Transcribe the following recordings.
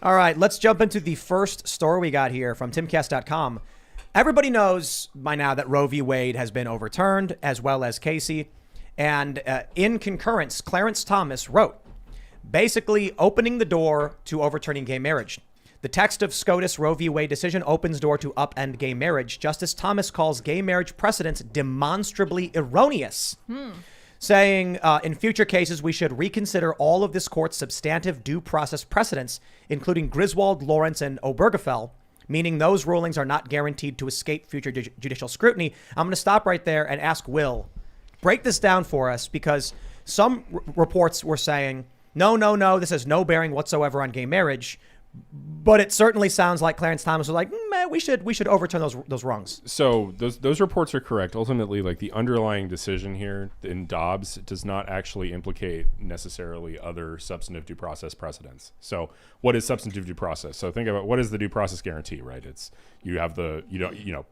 All right, let's jump into the first story we got here from timcast.com. Everybody knows by now that Roe v. Wade has been overturned, as well as Casey. And in concurrence, Clarence Thomas wrote, basically opening the door to overturning gay marriage. The text of SCOTUS Roe v. Wade decision opens door to upend gay marriage. Justice Thomas calls gay marriage precedents demonstrably erroneous, saying in future cases, we should reconsider all of this court's substantive due process precedents, including Griswold, Lawrence, and Obergefell, meaning those rulings are not guaranteed to escape future judicial scrutiny. I'm going to stop right there and ask Will, break this down for us, because some reports were saying, no, this has no bearing whatsoever on gay marriage. But it certainly sounds like Clarence Thomas was like, man, we should overturn those wrongs. So those reports are correct. Ultimately, like the underlying decision here in Dobbs does not actually implicate necessarily other substantive due process precedents. So what is substantive due process? So think about what is the due process guarantee, right? It's you have the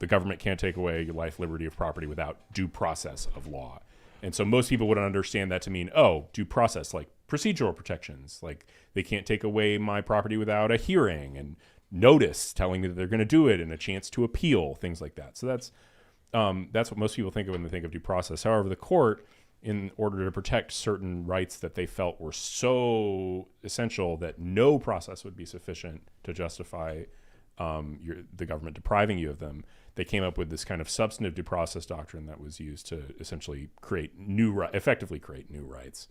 government can't take away your life, liberty, or property without due process of law. And so most people wouldn't understand that to mean, due process, like procedural protections, like they can't take away my property without a hearing and notice telling me that they're going to do it and a chance to appeal, things like that. So that's what most people think of when they think of due process. However, the court, in order to protect certain rights that they felt were so essential that no process would be sufficient to justify the government depriving you of them, they came up with this kind of substantive due process doctrine that was used to essentially effectively create new rights.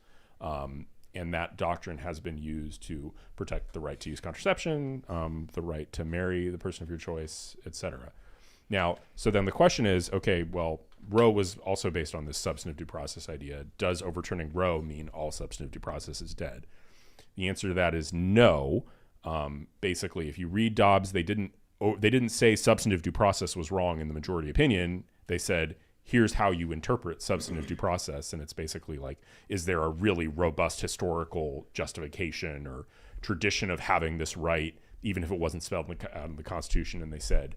And that doctrine has been used to protect the right to use contraception, the right to marry the person of your choice, etc. Now, so then the question is, okay, well, Roe was also based on this substantive due process idea. Does overturning Roe mean all substantive due process is dead? The answer to that is no. Basically, if you read Dobbs, they didn't say substantive due process was wrong in the majority opinion. They said, here's how you interpret substantive due process. And it's basically like, is there a really robust historical justification or tradition of having this right, even if it wasn't spelled out in the Constitution? And they said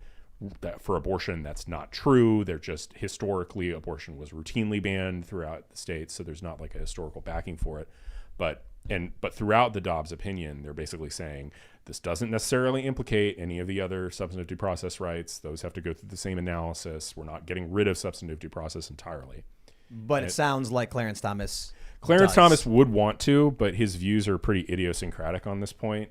that for abortion, that's not true. They're just historically, abortion was routinely banned throughout the states. So there's not like a historical backing for it. But throughout the Dobbs opinion, they're basically saying this doesn't necessarily implicate any of the other substantive due process rights. Those have to go through the same analysis. We're not getting rid of substantive due process entirely. But it sounds like Clarence Thomas would want to, but his views are pretty idiosyncratic on this point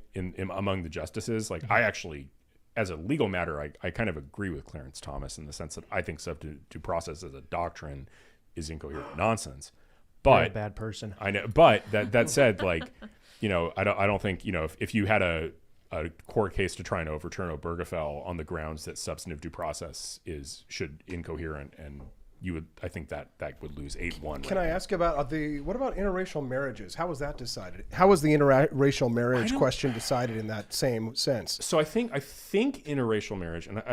among the justices. Like I actually, as a legal matter, I kind of agree with Clarence Thomas in the sense that I think substantive due process as a doctrine is incoherent nonsense. But you're a bad person. I know. But that said, like, I don't think, if you had a court case to try and overturn Obergefell on the grounds that substantive due process should incoherent, and I think that would lose 8-1. Can I ask about what about interracial marriages? How was that decided? How was the interracial marriage question decided in that same sense? So I think interracial marriage, and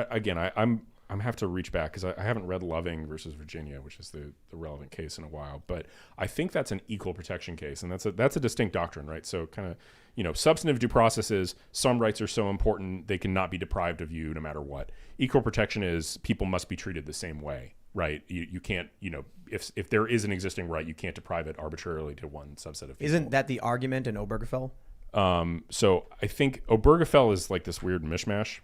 I'm have to reach back because I haven't read Loving versus Virginia, which is the relevant case in a while, but I think that's an equal protection case, and that's a distinct doctrine, right? So kind of, substantive due process is some rights are so important they cannot be deprived of you no matter what. Equal protection is people must be treated the same way, right? You can't, if there is an existing right, you can't deprive it arbitrarily to one subset of people. Isn't that the argument in Obergefell? So I think Obergefell is like this weird mishmash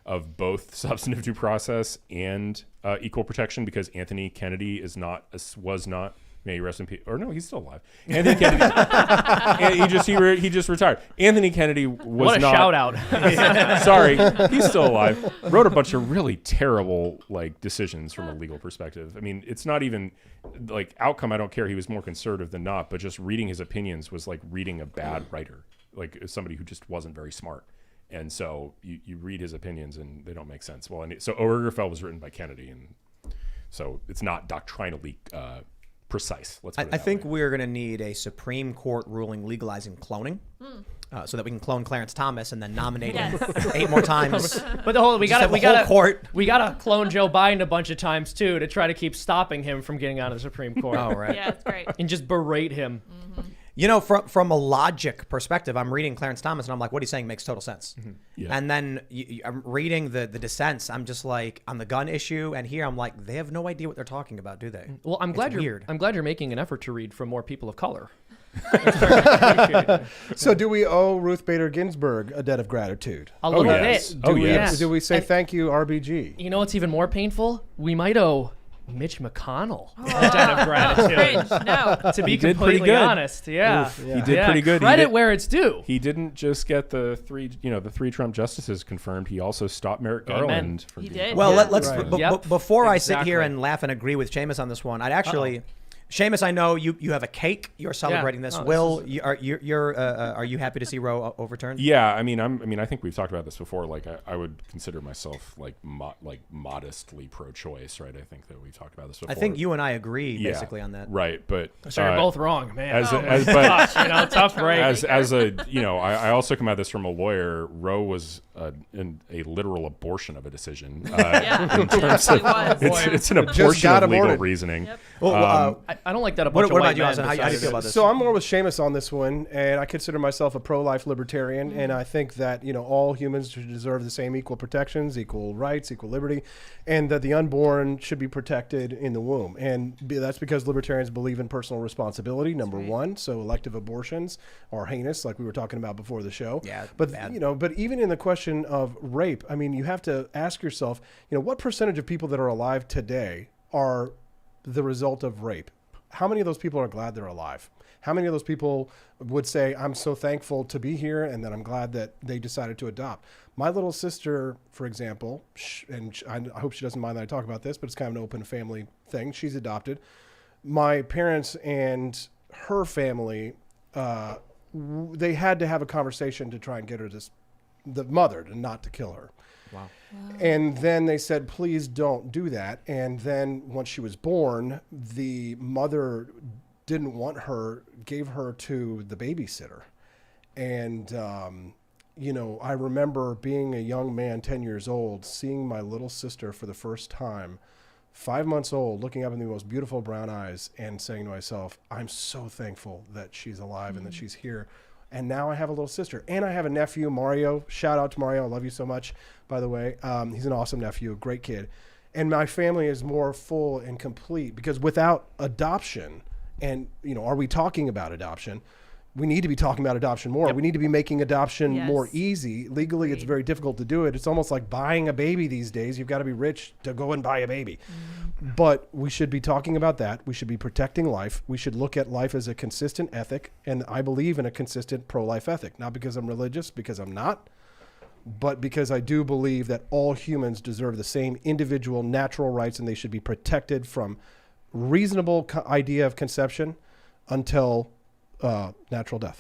of both substantive due process and equal protection, because Anthony Kennedy was not. May he rest in peace. Or no, he's still alive. Anthony Kennedy. he just retired. Anthony Kennedy was what a not. Shout out. Sorry, he's still alive. Wrote a bunch of really terrible decisions from a legal perspective. I mean, it's not even outcome. I don't care. He was more conservative than not. But just reading his opinions was like reading a bad writer, like somebody who just wasn't very smart. And so you read his opinions and they don't make sense. Well, so Obergefell was written by Kennedy, and so it's not doctrinally precise. Let's put it I that think way. we're going to need a Supreme Court ruling legalizing cloning, so that we can clone Clarence Thomas and then nominate him 8 more times. But we gotta clone Joe Biden a bunch of times too to try to keep stopping him from getting out of the Supreme Court. Oh, right. Yeah, that's great. And just berate him. From a logic perspective, I'm reading Clarence Thomas and I'm like, what he's saying makes total sense. Mm-hmm. Yeah. And then I'm reading the dissents. I'm just like, on the gun issue, and here I'm like, they have no idea what they're talking about, do they? Well, I'm glad weird. you're making an effort to read from more people of color. So do we owe Ruth Bader Ginsburg a debt of gratitude? A little yes. bit. Oh, Do we- yes. Do we say And- thank you, RBG? You know what's even more painful? We might owe Mitch McConnell a debt of gratitude. Cringe, no. To be He did pretty completely good. honest, yeah. He did pretty good. Credit where it's due. He didn't just get the three Trump justices confirmed. He also stopped Merrick Amen. Garland from He being did. Well, Yeah. let's Right. Yep. before I sit here Exactly. and laugh and agree with Seamus on this one. I'd actually, Seamus, I know you have a cake. You're celebrating this. Oh, this Will, are you happy to see Roe overturned? Yeah, I mean, I think we've talked about this before. Like, I would consider myself like modestly pro-choice, right? I think that we've talked about this before. I think you and I agree Yeah, basically on that. right? But So you're both wrong, man. but Tough break. as a I also come at this from a lawyer. Roe was a literal abortion of a decision. Yeah, in terms of, it was. it's an abortion got of legal aborted. reasoning. Yep. Well, I don't like that a what bunch of about white you, men Austin? How do you decided feel it. about this? So I'm more with Seamus on this one, and I consider myself a pro-life libertarian, and I think that all humans deserve the same equal protections, equal rights, equal liberty, and that the unborn should be protected in the womb. And that's because libertarians believe in personal responsibility. Number one, so elective abortions are heinous, like we were talking about before the show. Yeah, but bad. but even in the question of rape, I mean, you have to ask yourself, what percentage of people that are alive today are the result of rape? How many of those people are glad they're alive? How many of those people would say, I'm so thankful to be here and that I'm glad that they decided to adopt? My little sister, for example, I hope she doesn't mind that I talk about this, but it's kind of an open family thing. She's adopted. My parents and her family, they had to have a conversation to try and get her the mother to not to kill her. Wow. And then they said, please don't do that. And then once she was born, the mother didn't want her, gave her to the babysitter. And, I remember being a young man, 10 years old, seeing my little sister for the first time, 5 months old, looking up in the most beautiful brown eyes and saying to myself, I'm so thankful that she's alive and that she's here. And now I have a little sister. And I have a nephew, Mario. Shout out to Mario. I love you so much, by the way. He's an awesome nephew, a great kid. And my family is more full and complete because without adoption, and, are we talking about adoption? We need to be talking about adoption more. Yep. We need to be making adoption Yes. more easy. Legally, it's Agreed. very difficult to do it. It's almost like buying a baby these days. You've got to be rich to go and buy a baby. But we should be talking about that. We should be protecting life. We should look at life as a consistent ethic. And I believe in a consistent pro-life ethic, not because I'm religious, because I'm not, but because I do believe that all humans deserve the same individual natural rights and they should be protected from reasonable idea of conception until natural death.